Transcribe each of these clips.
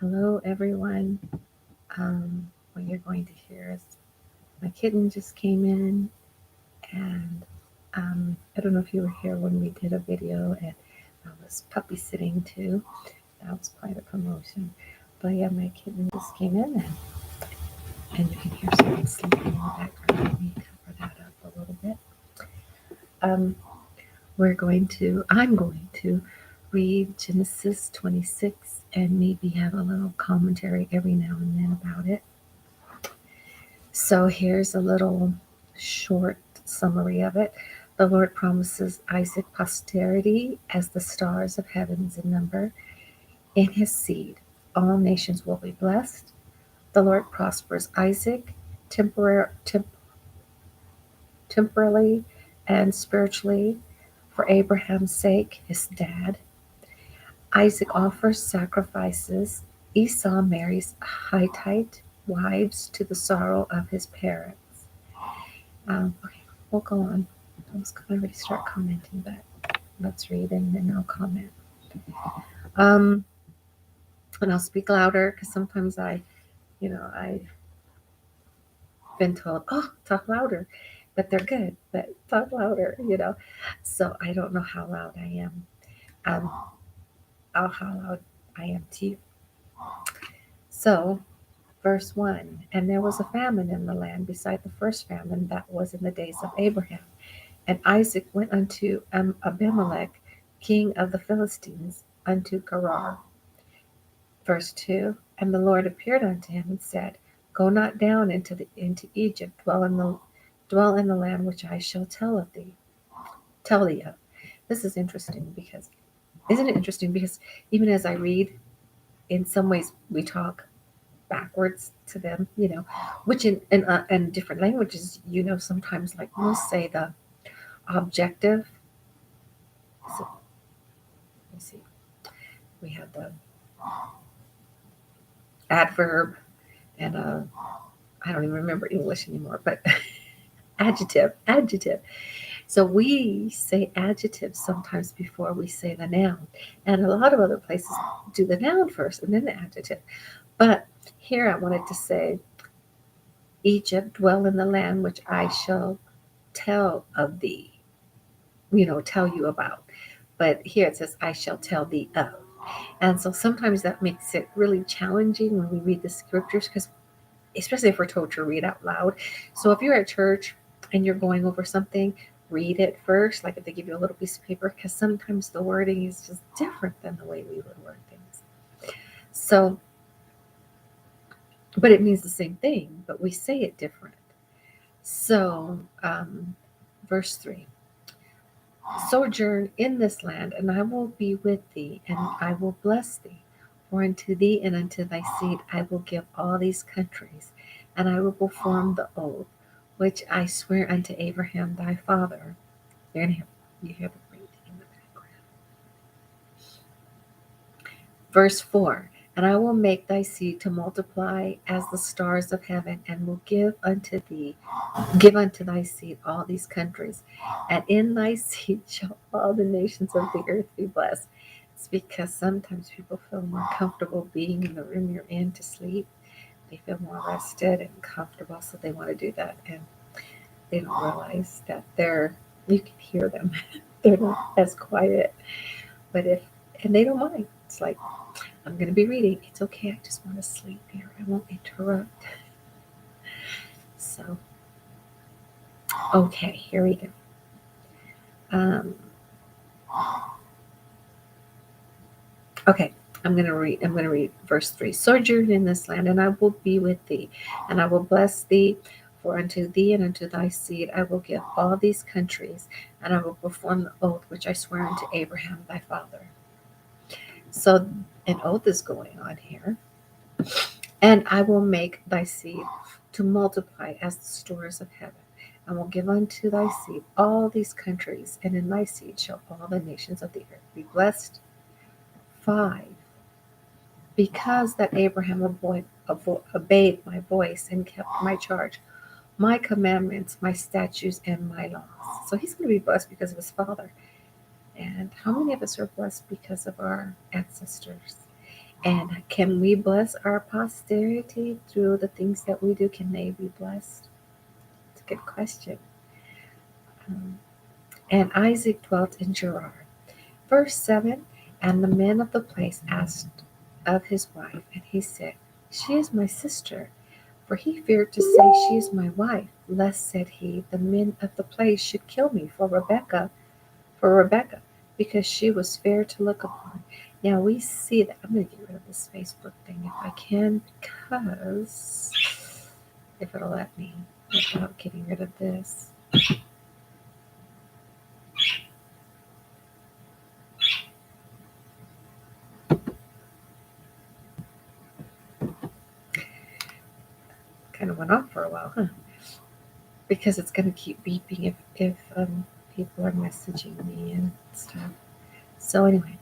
Hello, everyone. What you're going to hear is my kitten just came in, and I don't know if you were here when we did a video, and I was puppy sitting too. That was quite a promotion. But yeah, my kitten just came in, and you can hear someone sleeping in the background. Let me cover that up a little bit. Um, I'm going to read Genesis 26 and maybe have a little commentary every now and then about it. So here's a little short summary of it. The Lord promises Isaac posterity as the stars of heavens in number. In his seed, all nations will be blessed. The Lord prospers Isaac temporally and spiritually for Abraham's sake, his dad. Isaac offers sacrifices. Esau marries Hittite wives to the sorrow of his parents. Okay, we'll go on. I was going to already start commenting, but let's read and then I'll comment. Um, and I'll speak louder because sometimes I've been told, oh, talk louder, but they're good, but talk louder. So I don't know how loud I am. How loud I am to you. So, verse 1, and there was a famine in the land beside the first famine that was in the days of Abraham. And Isaac went unto Abimelech, king of the Philistines, unto Gerar. Verse 2, and the Lord appeared unto him and said, Go not down into Egypt, dwell in the land which I shall tell thee of. This is interesting because, isn't it interesting? Because even as I read, in some ways we talk backwards to them, which in different languages, sometimes like we'll say the objective. So, let me see. We have the adverb and I don't even remember English anymore, but adjective. So we say adjective sometimes before we say the noun, and a lot of other places do the noun first and then the adjective. But here I wanted to say, Egypt, dwell in the land which I shall tell of thee, tell you about. But here it says, I shall tell thee of. And so sometimes that makes it really challenging when we read the scriptures, because especially if we're told to read out loud. So if you're at church and you're going over something, read it first, like if they give you a little piece of paper, because sometimes the wording is just different than the way we would word things. So, but it means the same thing, but we say it different. So, verse 3. Sojourn in this land, and I will be with thee, and I will bless thee. For unto thee and unto thy seed I will give all these countries, and I will perform the oath which I swear unto Abraham thy father. You hear the reading in the background. Verse 4. And I will make thy seed to multiply as the stars of heaven, and will give unto thy seed all these countries, and in thy seed shall all the nations of the earth be blessed. It's because sometimes people feel more comfortable being in the room you're in to sleep. They feel more rested and comfortable, so they want to do that, and they don't realize that you can hear them. They're not as quiet, and they don't mind. It's like, I'm going to be reading. It's okay. I just want to sleep here. I won't interrupt. So, okay, here we go. Okay, I'm going to read verse 3. Sojourn in this land, and I will be with thee, and I will bless thee. For unto thee and unto thy seed I will give all these countries, and I will perform the oath which I swear unto Abraham thy father. So an oath is going on here. And I will make thy seed to multiply as the stars of heaven, and will give unto thy seed all these countries, and in thy seed shall all the nations of the earth be blessed. 5. Because that Abraham obeyed my voice and kept my charge, my commandments, my statutes, and my laws. So he's going to be blessed because of his father. And how many of us are blessed because of our ancestors? And can we bless our posterity through the things that we do? Can they be blessed? It's a good question. Um, and Isaac dwelt in Gerar. Verse 7. And the men of the place asked of his wife, and he said, She is my sister. For he feared to say, She is my wife, lest, said he, the men of the place should kill me for Rebekah, because she was fair to look upon. Now we see that. I'm going to get rid of this Facebook thing if I can, because if it'll let me without getting rid of this. Kind of went off for a while, huh? Because it's going to keep beeping if people are messaging me and stuff. So anyway,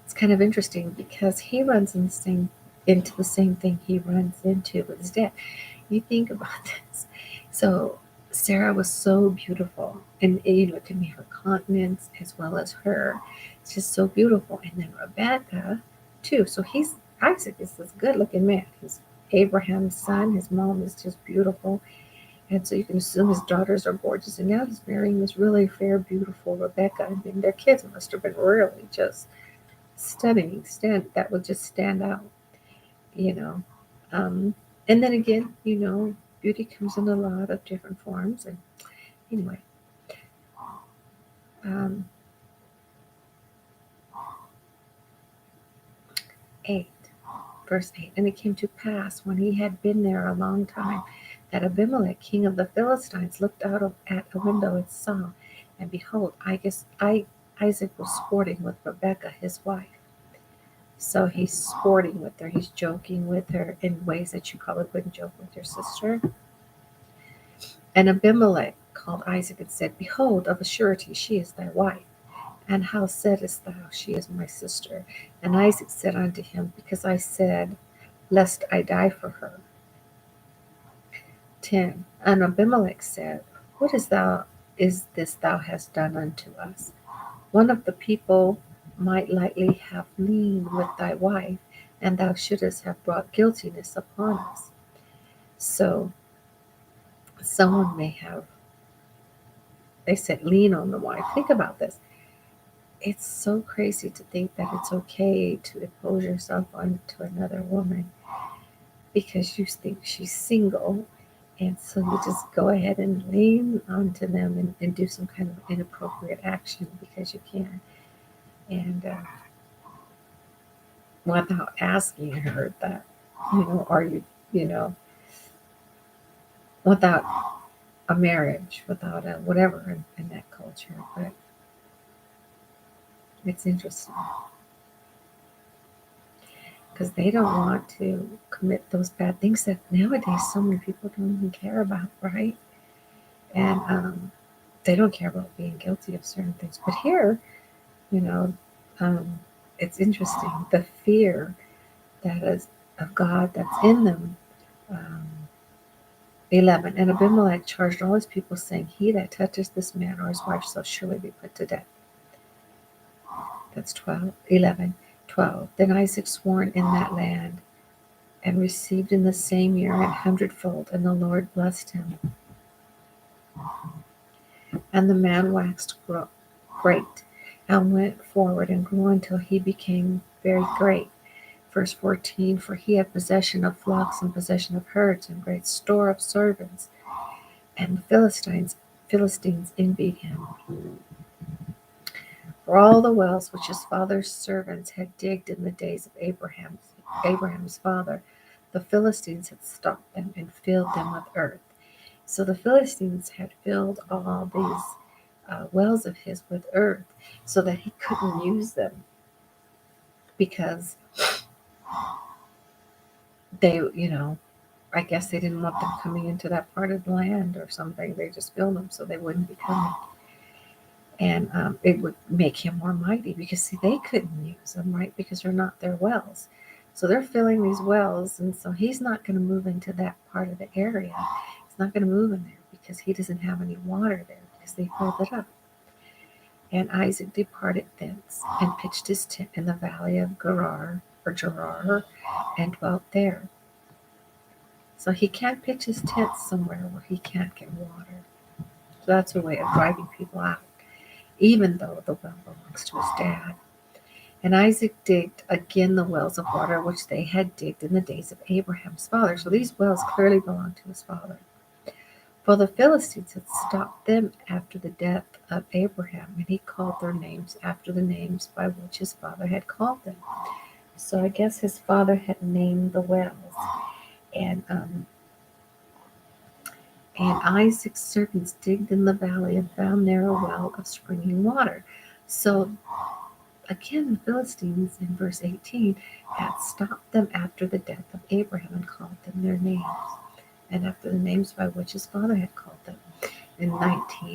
it's kind of interesting because he runs into the same thing he runs into with his dad. You think about this. So Sarah was so beautiful, and to me, her continence as well as her, it's just so beautiful. And then Rebecca, too. So Isaac is this good-looking man. He's Abraham's son. His mom is just beautiful, and so you can assume his daughters are gorgeous. And now he's marrying this really fair, beautiful Rebecca, and then their kids must have been really just stunning. That would just stand out, you know. Um, and then again, beauty comes in a lot of different forms. And anyway, um, 8, verse 8. And it came to pass when he had been there a long time that Abimelech, king of the Philistines, looked at a window and saw, and behold, Isaac was sporting with Rebekah, his wife. So he's sporting with her, he's joking with her in ways that you probably wouldn't joke with your sister. And Abimelech called Isaac and said, Behold, of a surety she is thy wife. And how saidst thou, She is my sister? And Isaac said unto him, Because I said, Lest I die for her. 10. And Abimelech said, What is this thou hast done unto us? One of the people might lightly have leaned with thy wife, and thou shouldest have brought guiltiness upon us. So someone may have, they said, lean on the wife. Think about this. It's so crazy to think that it's okay to impose yourself onto another woman because you think she's single. And so you just go ahead and lean onto them and do some kind of inappropriate action because you can. And without asking her that, are you, without a marriage, without a whatever in that culture. But it's interesting because they don't want to commit those bad things that nowadays so many people don't even care about, right? And they don't care about being guilty of certain things. But here, you know, um, it's interesting the fear that is of God that's in them. Um, 11. And Abimelech charged all his people, saying, He that touches this man or his wife shall surely be put to death. That's 12. 11. 12. Then Isaac sworn in that land and received in the same year 100-fold, and the Lord blessed him. And the man waxed great, and went forward and grew until he became very great. Verse 14, for he had possession of flocks and possession of herds and great store of servants. And the Philistines envied him. For all the wells which his father's servants had digged in the days of Abraham's father, the Philistines had stopped them and filled them with earth. So the Philistines had filled all these wells of his with earth so that he couldn't use them because they, I guess they didn't want them coming into that part of the land or something. They just filled them so they wouldn't be coming. And it would make him more mighty because, see, they couldn't use them, right? Because they're not their wells. So they're filling these wells, and so he's not going to move into that part of the area. He's not going to move in there because he doesn't have any water there because they filled it up. And Isaac departed thence, and pitched his tent in the valley of Gerar, and dwelt there. So he can't pitch his tent somewhere where he can't get water. So that's a way of driving people out, even though the well belongs to his dad. And Isaac digged again the wells of water which they had digged in the days of Abraham's father. So these wells clearly belonged to his father. For the Philistines had stopped them after the death of Abraham, and he called their names after the names by which his father had called them. So I guess his father had named the wells. And Isaac's servants digged in the valley and found there a well of springing water. So again, the Philistines in verse 18 had stopped them after the death of Abraham and called them their names, and after the names by which his father had called them. In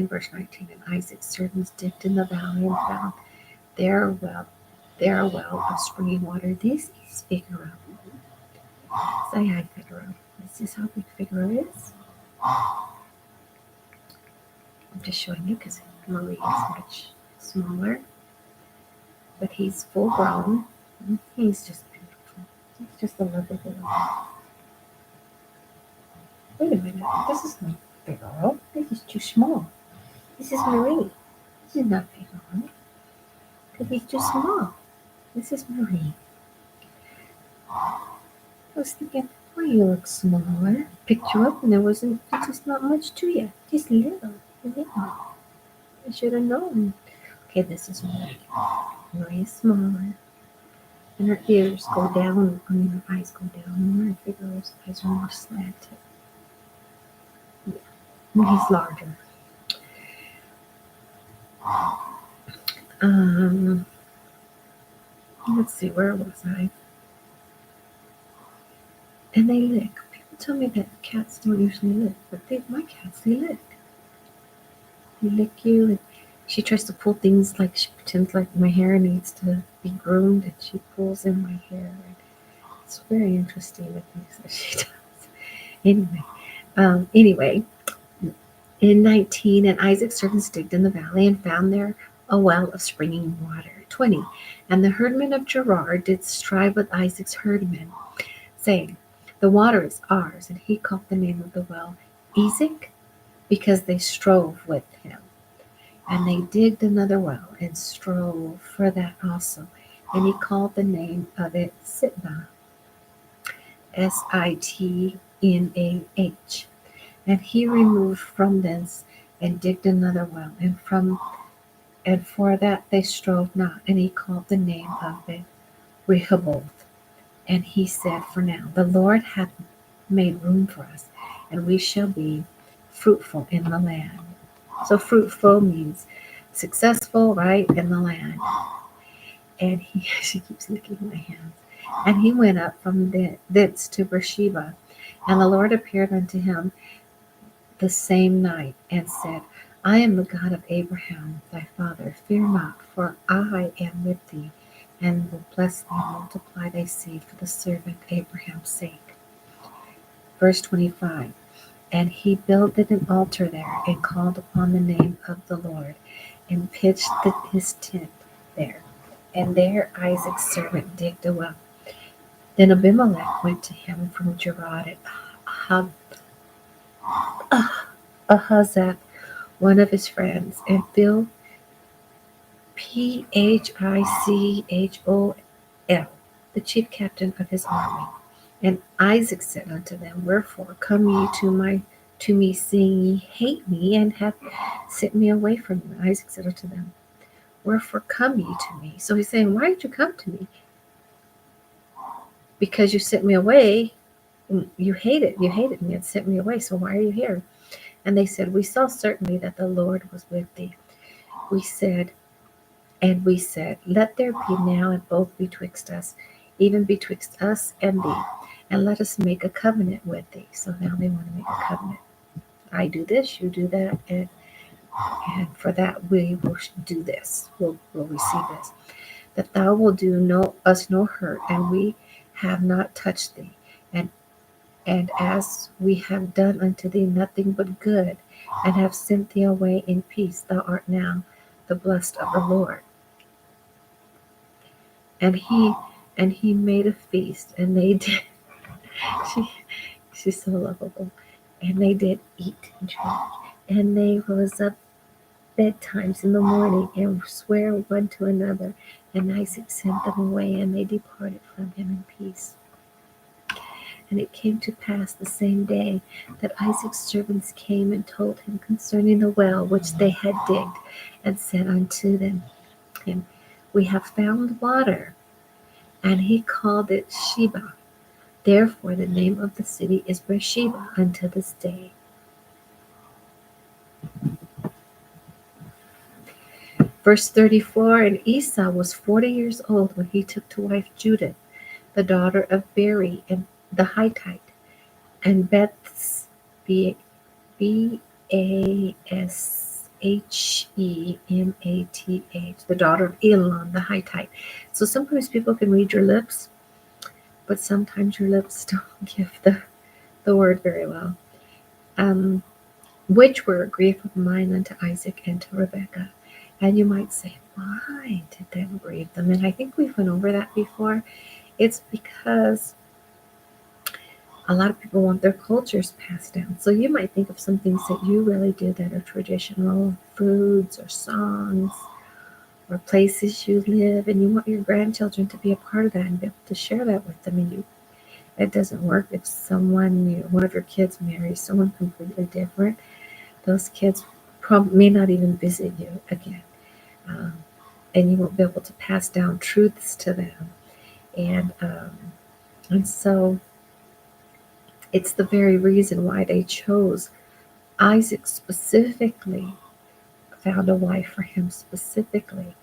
verse 19, and Isaac's servants digged in the valley and found there a well of springing water. This is Figaro. Say hi, Figaro. This is how big Figaro is. I'm just showing you because Marie is much smaller, but he's full grown. He's just beautiful. He's just a lovely little. Wait a minute. This is not Figaro. This is too small. This is Marie. This is not Figaro. Because he's too small. This is Marie. I was thinking, why you look smaller? Picked you up and there's just not much to you. Just little. I should have known. Okay, this is Marie. Marie is smaller. And her ears go down. Her eyes go down more. And Figaro's eyes are more slanted. Yeah. And he's larger. Let's see, where was I? And they lick. People tell me that cats don't usually lick, but my cats, they lick. They lick you, and she tries to pull things like she pretends like my hair needs to be groomed, and she pulls in my hair. And it's very interesting the things that she does. Anyway, in 19, and Isaac's servants digged in the valley and found there a well of springing water. 20, and the herdmen of Gerar did strive with Isaac's herdmen, saying, the water is ours. And he called the name of the well Ezek, because they strove with him. And they digged another well and strove for that also. And he called the name of it Sitnah, Sitnah. And he removed from thence and digged another well, and for that they strove not. And he called the name of it Rehoboth. And he said, for now, the Lord hath made room for us, and we shall be fruitful in the land. So fruitful means successful, right, in the land. And she keeps licking my hands. And he went up from thence to Beersheba, and the Lord appeared unto him the same night, and said, I am the God of Abraham thy father. Fear not, for I am with thee, and will bless thee and multiply thy seed for the servant Abraham's sake. Verse 25, and he builded an altar there, and called upon the name of the Lord, and pitched his tent there. And there Isaac's servant digged a well. Then Abimelech went to him from Gerar and Ahazeth, one of his friends, and filled Phichol, the chief captain of his army. And Isaac said unto them, wherefore come ye to me, seeing ye hate me, and have sent me away from you? And Isaac said unto them, wherefore come ye to me? So he's saying, why did you come to me? Because you sent me away. You hated me and sent me away. So why are you here? And they said, we saw certainly that the Lord was with thee. We said, let there be now an oath betwixt us, even betwixt us and thee, and let us make a covenant with thee. So now they want to make a covenant. I do this, you do that, and for that we will do this. We'll receive this. That thou wilt do us no hurt, and we have not touched thee. And as we have done unto thee nothing but good, and have sent thee away in peace, thou art now the blessed of the Lord. And he made a feast, and they did. she, she's so lovable. And they did eat and drink, and they rose up bedtimes in the morning and swear one to another. And Isaac sent them away, and they departed from him in peace. And it came to pass the same day that Isaac's servants came and told him concerning the well which they had digged, and said unto him, We have found water. And he called it Sheba. Therefore the name of the city is Beersheba unto this day. Verse 34, And Esau was 40 years old when he took to wife Judith, the daughter of Beri and the Hittite, and Bethshemath, the daughter of Elon the Hittite. So sometimes people can read your lips, but sometimes your lips don't give the word very well. Which were a grief of mine unto Isaac and to Rebekah. And you might say, why did that grieve them? And I think we've went over that before. It's because a lot of people want their cultures passed down. So you might think of some things that you really do that are traditional, foods or songs or places you live, and you want your grandchildren to be a part of that and be able to share that with them. And it doesn't work if one of your kids marries someone completely different. Those kids may not even visit you again. And you won't be able to pass down truths to them. And so it's the very reason why they chose Isaac specifically, found a wife for him specifically,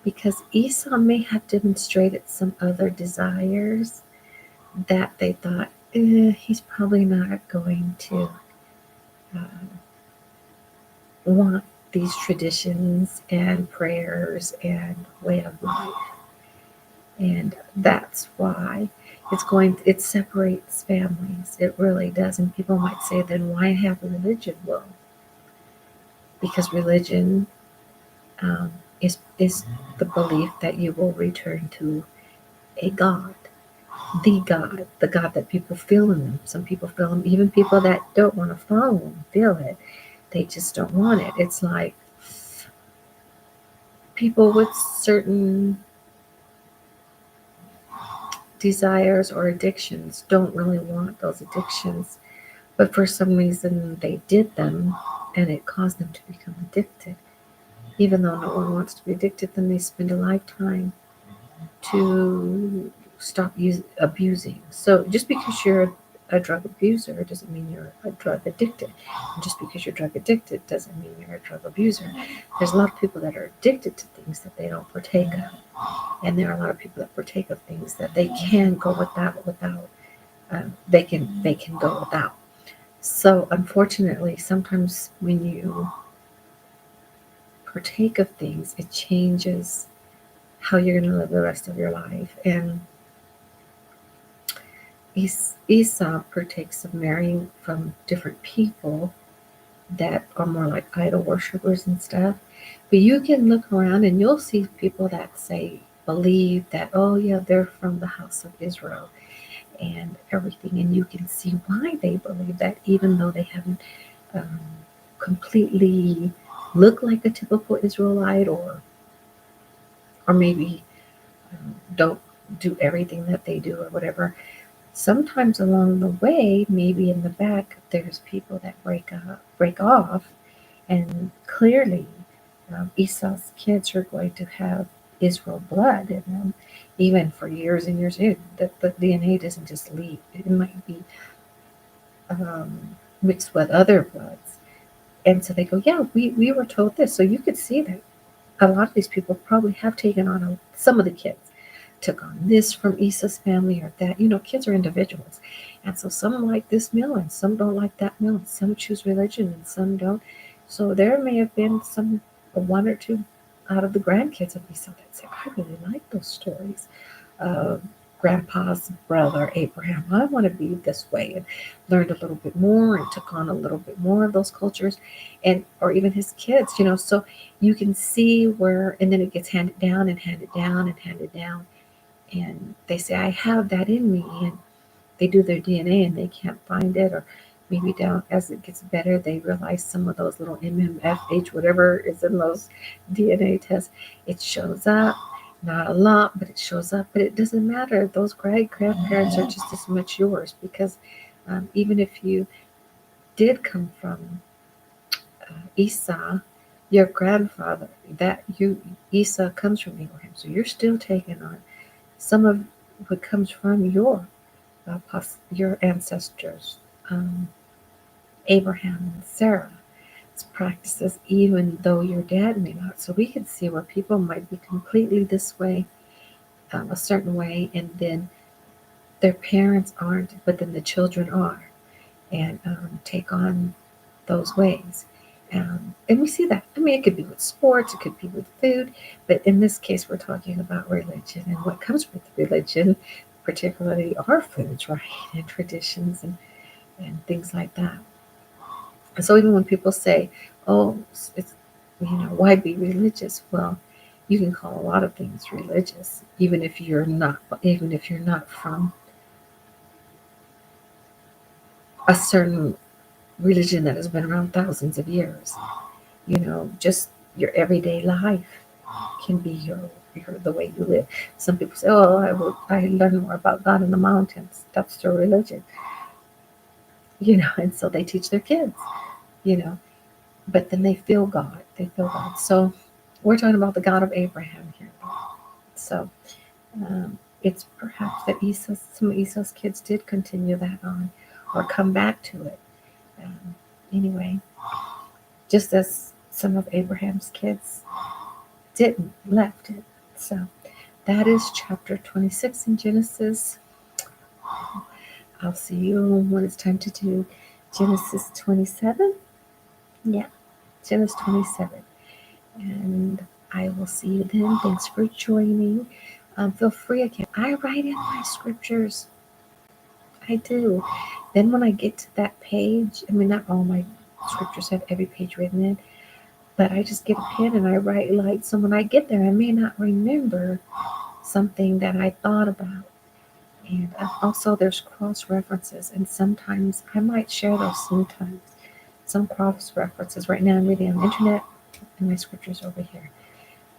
because Esau may have demonstrated some other desires that they thought, he's probably not going to want these traditions and prayers and way of life. And that's why it separates families. It really does. And people might say, then why have religion? Well, because religion is the belief that you will return to a God, the God that people feel in them. Some people feel them, even people that don't want to follow them feel it. They just don't want it. It's like people with certain desires or addictions don't really want those addictions, but for some reason they did them and it caused them to become addicted. Even though no one wants to be addicted, then they spend a lifetime to stop abusing. So just because you're a drug abuser doesn't mean you're a drug addicted. And just because you're drug addicted doesn't mean you're a drug abuser. There's a lot of people that are addicted to things that they don't partake of. And there are a lot of people that partake of things that they can go without. They can go without. So unfortunately, sometimes when you partake of things, it changes how you're going to live the rest of your life. And Esau partakes of marrying from different people that are more like idol worshippers and stuff. But you can look around and you'll see people that believe that, oh yeah, they're from the house of Israel and everything. And you can see why they believe that, even though they haven't completely looked like a typical Israelite, or maybe don't do everything that they do or whatever. Sometimes along the way, maybe in the back, there's people that break off, and clearly Esau's kids are going to have Israel blood in them, even for years and years. The DNA doesn't just leave. It might be mixed with other bloods. And so they go, yeah, we were told this. So you could see that a lot of these people probably have taken on some of the kids took on this from Esau's family or that. Kids are individuals. And so some like this meal and some don't like that meal. And some choose religion and some don't. So there may have been one or two out of the grandkids of Esau that say, I really like those stories. grandpa's brother, Abraham. I want to be this way, and learned a little bit more and took on a little bit more of those cultures, and or even his kids, so you can see where, and then it gets handed down and handed down and handed down. And they say, I have that in me. And they do their DNA and they can't find it. Or maybe down as it gets better, they realize some of those little MMFH, whatever is in those DNA tests, it shows up. Not a lot, but it shows up. But it doesn't matter. Those great grandparents are just as much yours, because even if you did come from Esau, your grandfather, Esau comes from Abraham. So you're still taking on some of what comes from your ancestors, um, Abraham and Sarah's practices, even though your dad may not. So we can see where people might be completely this way, a certain way, and then their parents aren't, but then the children are, and take on those ways. And we see that. I mean, it could be with sports, it could be with food, but in this case, we're talking about religion and what comes with religion, particularly our foods, right, and traditions and things like that. And so even when people say, "Oh, it's why be religious?" Well, you can call a lot of things religious, even if you're not from a certain religion that has been around thousands of years. Just your everyday life can be your the way you live. Some people say, "Oh, I learn more about God in the mountains." That's their religion, and so they teach their kids, you know. But then they feel God. They feel God. So we're talking about the God of Abraham here. So it's perhaps that some of Esau's kids did continue that on, or come back to it. Um, anyway, just as some of Abraham's kids didn't, left it. So that is chapter 26 in Genesis. I'll see you when it's time to do Genesis 27. Yeah, Genesis 27. And I will see you then. Thanks for joining. Feel free again. I write in my scriptures. I do. Then when I get to that page, I mean, not all my scriptures have every page written in, but I just get a pen and I write like, so when I get there, I may not remember something that I thought about. And also there's cross references, and sometimes I might share those sometimes. Some cross references. Right now I'm reading on the internet and my scriptures over here.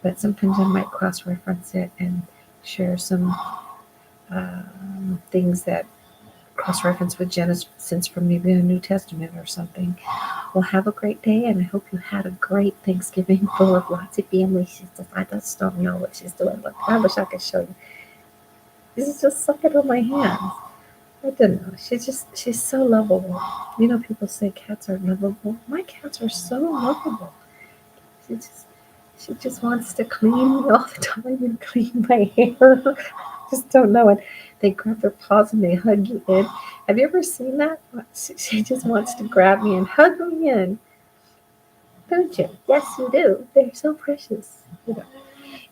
But sometimes I might cross reference it and share some things that cross reference with Genesis from maybe the New Testament or something. Well, have a great day, and I hope you had a great Thanksgiving full of lots of family. I just don't know what she's doing, but I wish I could show you. This is just sucking on my hands. I don't know. She's so lovable. People say cats are lovable. My cats are so lovable. She just she just wants to clean me all the time and clean my hair. Just don't know it. They grab their paws and they hug you in. Have you ever seen that? She just wants to grab me and hug me in. Don't you? Yes, you do. They're so precious.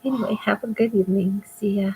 Anyway, have a good evening. See ya.